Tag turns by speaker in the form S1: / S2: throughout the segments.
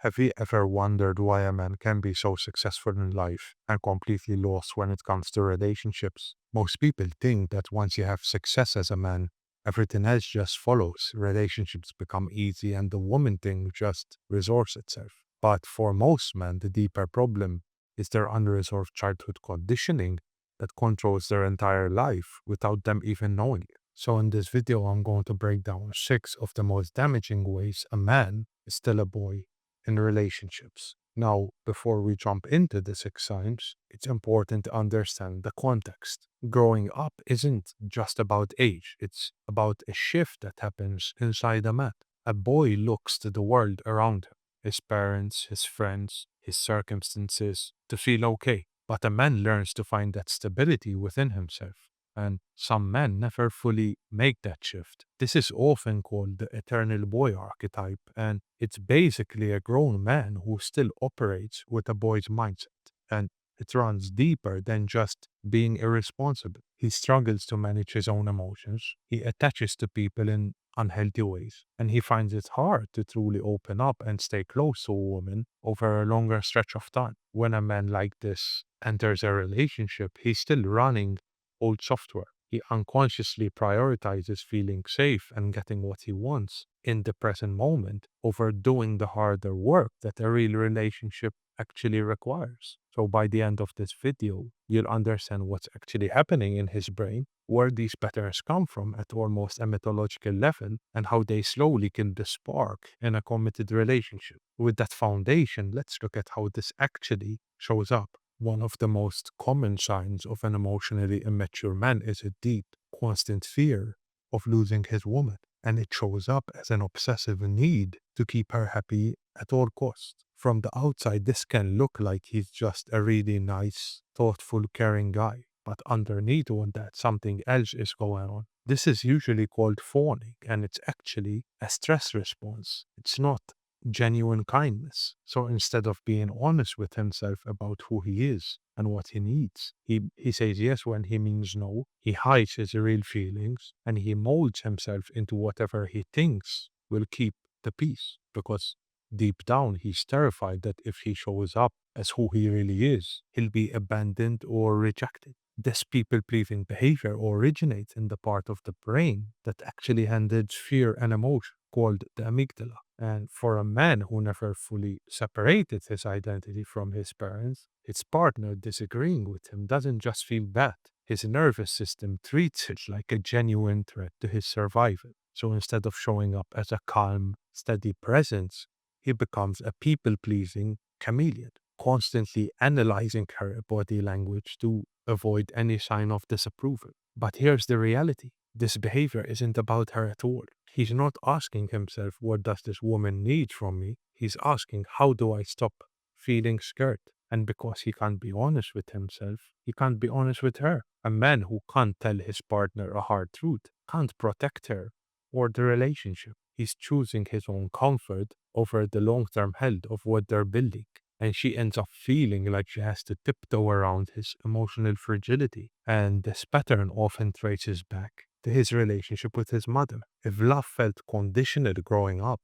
S1: Have you ever wondered why a man can be so successful in life and completely lost when it comes to relationships? Most people think that once you have success as a man, everything else just follows. Relationships become easy and the woman thing just resorts itself. But for most men, the deeper problem is their unresolved childhood conditioning that controls their entire life without them even knowing it. So in this video, I'm going to break down 6 of the most damaging ways a man is still a boy in relationships. Now, before we jump into the 6 signs, it's important to understand the context. Growing up isn't just about age, it's about a shift that happens inside a man. A boy looks to the world around him, his parents, his friends, his circumstances, to feel okay. But a man learns to find that stability within himself. And some men never fully make that shift. This is often called the eternal boy archetype, and it's basically a grown man who still operates with a boy's mindset. And it runs deeper than just being irresponsible. He struggles to manage his own emotions, he attaches to people in unhealthy ways, and he finds it hard to truly open up and stay close to a woman over a longer stretch of time. When a man like this enters a relationship, he's still running old software. He unconsciously prioritizes feeling safe and getting what he wants in the present moment over doing the harder work that a real relationship actually requires. So by the end of this video, you'll understand what's actually happening in his brain, where these patterns come from at almost a mythological level, and how they slowly kill the spark in a committed relationship. With that foundation, let's look at how this actually shows up. One of the most common signs of an emotionally immature man is a deep, constant fear of losing his woman, and it shows up as an obsessive need to keep her happy at all costs. From the outside, this can look like he's just a really nice, thoughtful, caring guy, but underneath all that, something else is going on. This is usually called fawning, and it's actually a stress response. It's not genuine kindness. So instead of being honest with himself about who he is and what he needs, he says yes when he means no, he hides his real feelings, and he molds himself into whatever he thinks will keep the peace. Because deep down, he's terrified that if he shows up as who he really is, he'll be abandoned or rejected. This people pleasing behavior originates in the part of the brain that actually handles fear and emotion, called the amygdala. And for a man who never fully separated his identity from his parents, his partner disagreeing with him doesn't just feel bad. His nervous system treats it like a genuine threat to his survival. So instead of showing up as a calm, steady presence, he becomes a people pleasing chameleon, constantly analyzing her body language to avoid any sign of disapproval. But here's the reality: this behavior isn't about her at all. He's not asking himself, what does this woman need from me? He's asking, how do I stop feeling scared? And because he can't be honest with himself, he can't be honest with her. A man who can't tell his partner a hard truth can't protect her or the relationship. He's choosing his own comfort over the long term health of what they're building. And she ends up feeling like she has to tiptoe around his emotional fragility. And this pattern often traces back to his relationship with his mother. If love felt conditional growing up,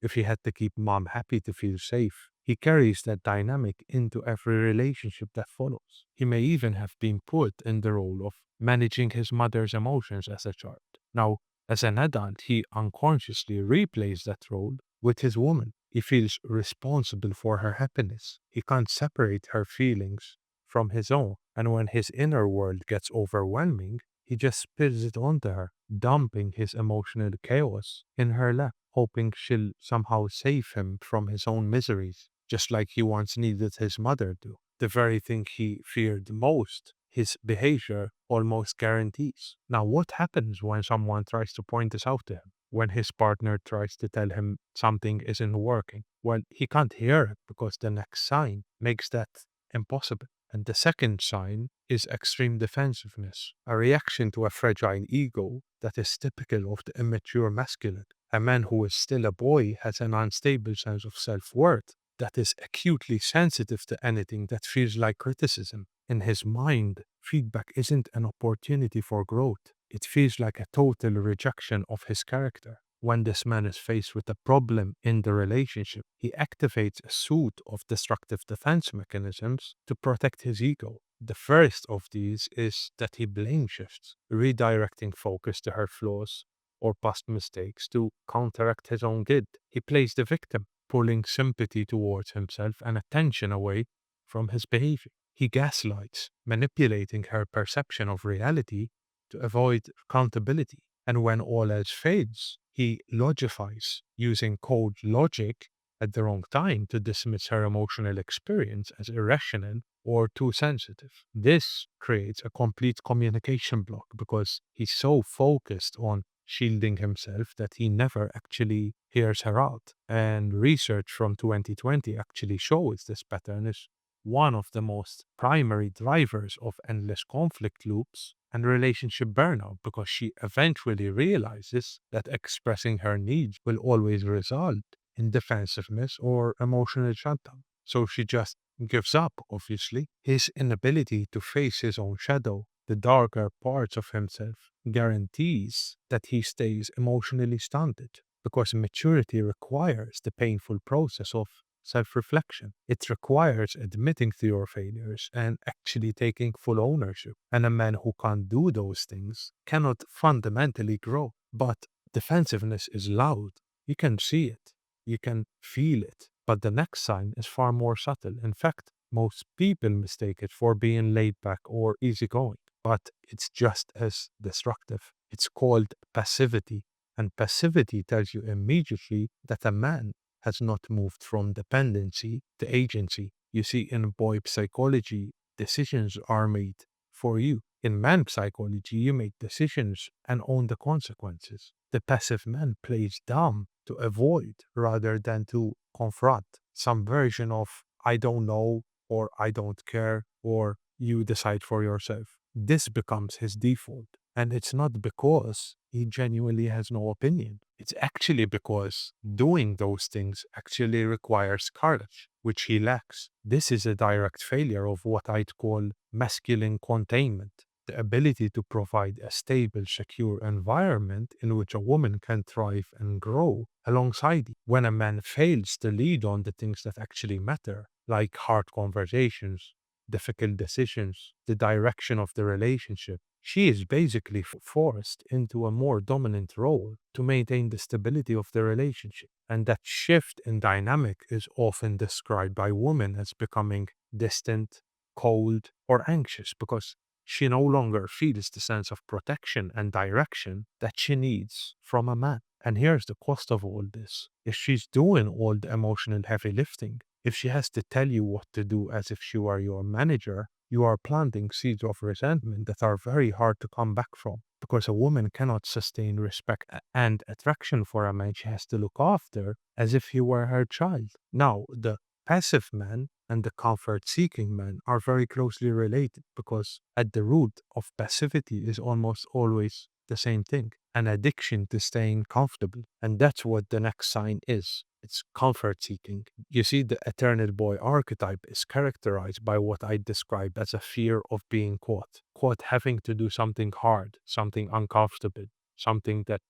S1: if he had to keep mom happy to feel safe, he carries that dynamic into every relationship that follows. He may even have been put in the role of managing his mother's emotions as a child. Now, as an adult, he unconsciously replays that role with his woman. He feels responsible for her happiness. He can't separate her feelings from his own. And when his inner world gets overwhelming, he just spills it onto her, dumping his emotional chaos in her lap, hoping she'll somehow save him from his own miseries, just like he once needed his mother to. The very thing he feared most, his behavior almost guarantees. Now, what happens when someone tries to point this out to him? When his partner tries to tell him something isn't working? Well, he can't hear it because the next sign makes that impossible. And the second sign is extreme defensiveness, a reaction to a fragile ego that is typical of the immature masculine. A man who is still a boy has an unstable sense of self worth that is acutely sensitive to anything that feels like criticism. In his mind, feedback isn't an opportunity for growth. It feels like a total rejection of his character. When this man is faced with a problem in the relationship, he activates a suite of destructive defense mechanisms to protect his ego. The first of these is that he blame shifts, redirecting focus to her flaws or past mistakes to counteract his own guilt. He plays the victim, pulling sympathy towards himself and attention away from his behavior. He gaslights, manipulating her perception of reality to avoid accountability. And when all else fails, he logifies, using cold logic at the wrong time to dismiss her emotional experience as irrational or too sensitive. This creates a complete communication block because he's so focused on shielding himself that he never actually hears her out. And research from 2020 actually shows this pattern is one of the most primary drivers of endless conflict loops and relationship burnout because she eventually realizes that expressing her needs will always result in defensiveness or emotional shutdown. So she just gives up, obviously. His inability to face his own shadow, the darker parts of himself, guarantees that he stays emotionally stunted because maturity requires the painful process of self reflection. It requires admitting to your failures and actually taking full ownership. And a man who can't do those things cannot fundamentally grow. But defensiveness is loud. You can see it, you can feel it. But the next sign is far more subtle. In fact, most people mistake it for being laid back or easygoing, but it's just as destructive. It's called passivity, and passivity tells you immediately that a man has not moved from dependency to agency. You see, in boy psychology, decisions are made for you. In man psychology, you make decisions and own the consequences. The passive man plays dumb to avoid rather than to confront some version of I don't know or I don't care or you decide for yourself. This becomes his default. And it's not because he genuinely has no opinion. It's actually because doing those things actually requires courage, which he lacks. This is a direct failure of what I'd call masculine containment, the ability to provide a stable, secure environment in which a woman can thrive and grow alongside you. When a man fails to lead on the things that actually matter, like hard conversations, difficult decisions, the direction of the relationship, she is basically forced into a more dominant role to maintain the stability of the relationship. And that shift in dynamic is often described by women as becoming distant, cold, or anxious because she no longer feels the sense of protection and direction that she needs from a man. And here's the cost of all this. If she's doing all the emotional heavy lifting, if she has to tell you what to do as if she were your manager, you are planting seeds of resentment that are very hard to come back from. Because a woman cannot sustain respect and attraction for a man she has to look after as if he were her child. Now, the passive man and the comfort seeking man are very closely related because at the root of passivity is almost always the same thing, an addiction to staying comfortable. And that's what the next sign is. It's comfort seeking. You see, the eternal boy archetype is characterized by what I describe as a fear of being caught having to do something hard, something uncomfortable, something that,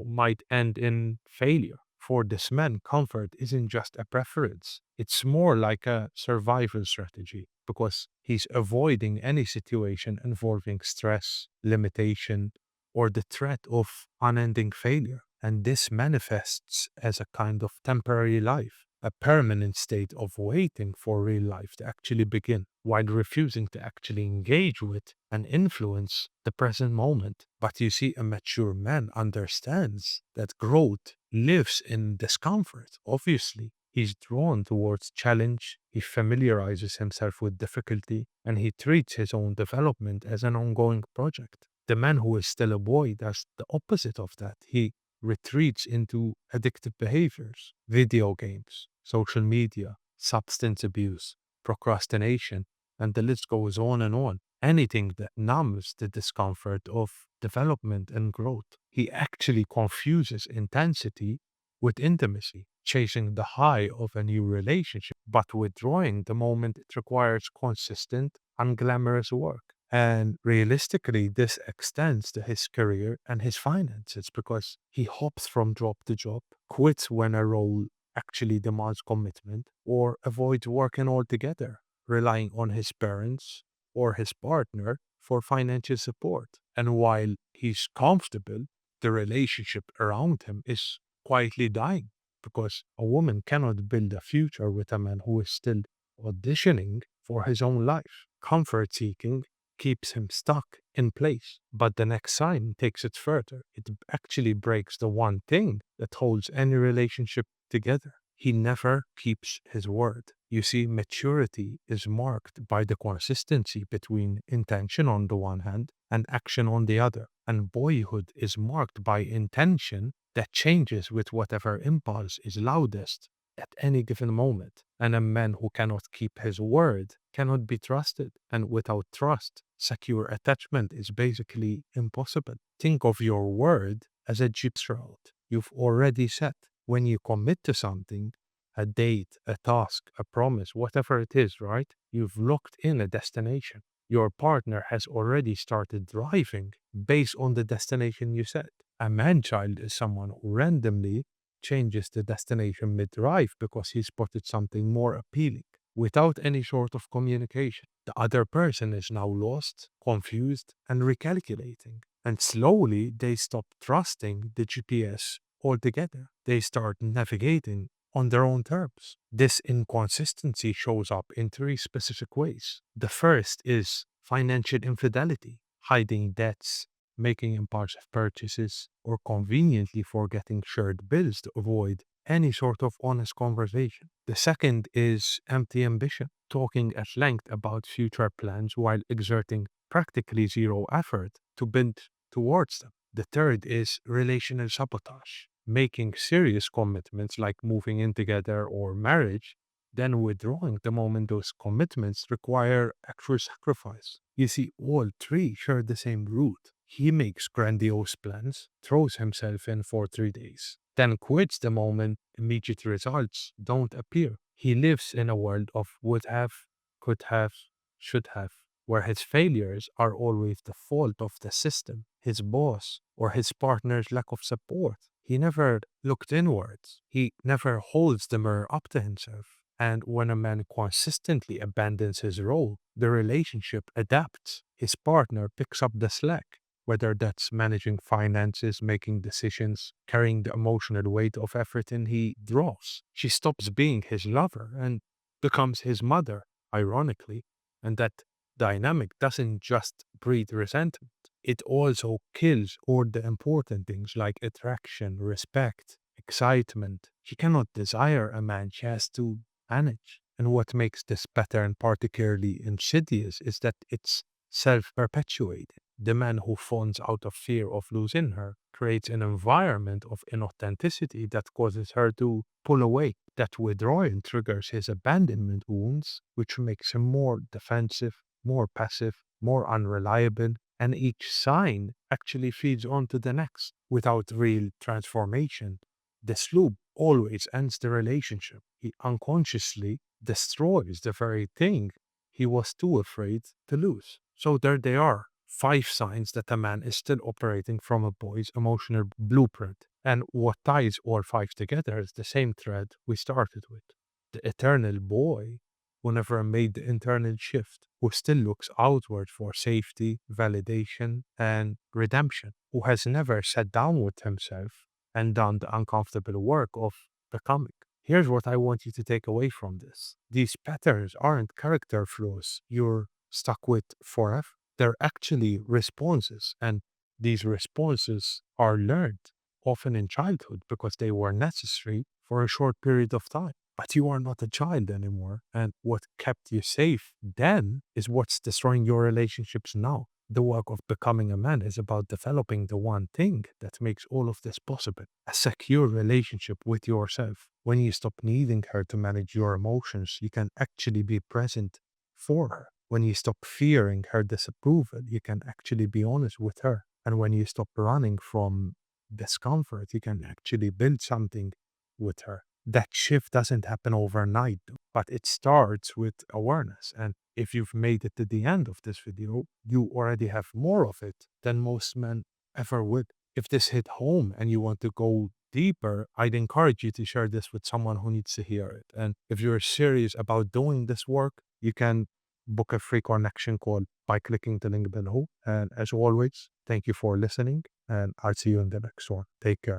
S1: might end in failure. For this man, comfort isn't just a preference, it's more like a survival strategy because he's avoiding any situation involving stress, limitation, or the threat of unending failure. And this manifests as a kind of temporary life, a permanent state of waiting for real life to actually begin, while refusing to actually engage with and influence the present moment. But you see, a mature man understands that growth lives in discomfort, obviously. He's drawn towards challenge, he familiarizes himself with difficulty, and he treats his own development as an ongoing project. The man who is still a boy does the opposite of that. He retreats into addictive behaviors, video games, social media, substance abuse, procrastination, and the list goes on and on. Anything that numbs the discomfort of development and growth. He actually confuses intensity with intimacy, chasing the high of a new relationship, but withdrawing the moment it requires consistent, unglamorous work. And realistically, this extends to his career and his finances because he hops from job to job, quits when a role actually demands commitment, or avoids working altogether, relying on his parents or his partner for financial support. And while he's comfortable, the relationship around him is quietly dying because a woman cannot build a future with a man who is still auditioning for his own life. Comfort seeking keeps him stuck in place. But the next sign takes it further. It actually breaks the one thing that holds any relationship together. He never keeps his word. You see, maturity is marked by the consistency between intention on the one hand and action on the other. And boyhood is marked by intention that changes with whatever impulse is loudest at any given moment. And a man who cannot keep his word cannot be trusted. And without trust, secure attachment is basically impossible. Think of your word as a gypsy route you've already set. When you commit to something, a date, a task, a promise, whatever it is, right? You've locked in a destination. Your partner has already started driving based on the destination you set. A man child is someone who randomly changes the destination mid drive because he spotted something more appealing without any sort of communication. The other person is now lost, confused, and recalculating. And slowly they stop trusting the GPS altogether. They start navigating on their own terms. This inconsistency shows up in three specific ways. The first is financial infidelity, hiding debts, making impulsive purchases, or conveniently forgetting shared bills to avoid any sort of honest conversation. The second is empty ambition, talking at length about future plans while exerting practically zero effort to build towards them. The third is relational sabotage, making serious commitments like moving in together or marriage, then withdrawing the moment those commitments require actual sacrifice. You see, all three share the same root. He makes grandiose plans, throws himself in for 3 days, then quits the moment immediate results don't appear. He lives in a world of would have, could have, should have, where his failures are always the fault of the system, his boss, or his partner's lack of support. He never looked inwards. He never holds the mirror up to himself. And when a man consistently abandons his role, the relationship adapts. His partner picks up the slack, whether that's managing finances, making decisions, carrying the emotional weight of everything he draws. She stops being his lover and becomes his mother, ironically. And that dynamic doesn't just breed resentment, it also kills all the important things like attraction, respect, excitement. She cannot desire a man, she has to manage. And what makes this pattern particularly insidious is that it's self perpetuating. The man who fawns out of fear of losing her creates an environment of inauthenticity that causes her to pull away. That withdrawal triggers his abandonment wounds, which makes him more defensive, more passive, more unreliable, and each sign actually feeds onto the next. Without real transformation, this loop always ends the relationship. He unconsciously destroys the very thing he was too afraid to lose. So there they are. 5 signs that a man is still operating from a boy's emotional blueprint. And what ties all 5 together is the same thread we started with. The eternal boy who never made the internal shift, who still looks outward for safety, validation, and redemption, who has never sat down with himself and done the uncomfortable work of becoming. Here's what I want you to take away from this. These patterns aren't character flaws you're stuck with forever. They're actually responses, and these responses are learned often in childhood because they were necessary for a short period of time. But you are not a child anymore, and what kept you safe then is what's destroying your relationships now. The work of becoming a man is about developing the one thing that makes all of this possible: a secure relationship with yourself. When you stop needing her to manage your emotions, you can actually be present for her. When you stop fearing her disapproval, you can actually be honest with her. And when you stop running from discomfort, you can actually build something with her. That shift doesn't happen overnight, though, but it starts with awareness. And if you've made it to the end of this video, you already have more of it than most men ever would. If this hit home and you want to go deeper, I'd encourage you to share this with someone who needs to hear it. And if you're serious about doing this work, you can book a free connection call by clicking the link below. And as always, thank you for listening, and I'll see you in the next one. Take care.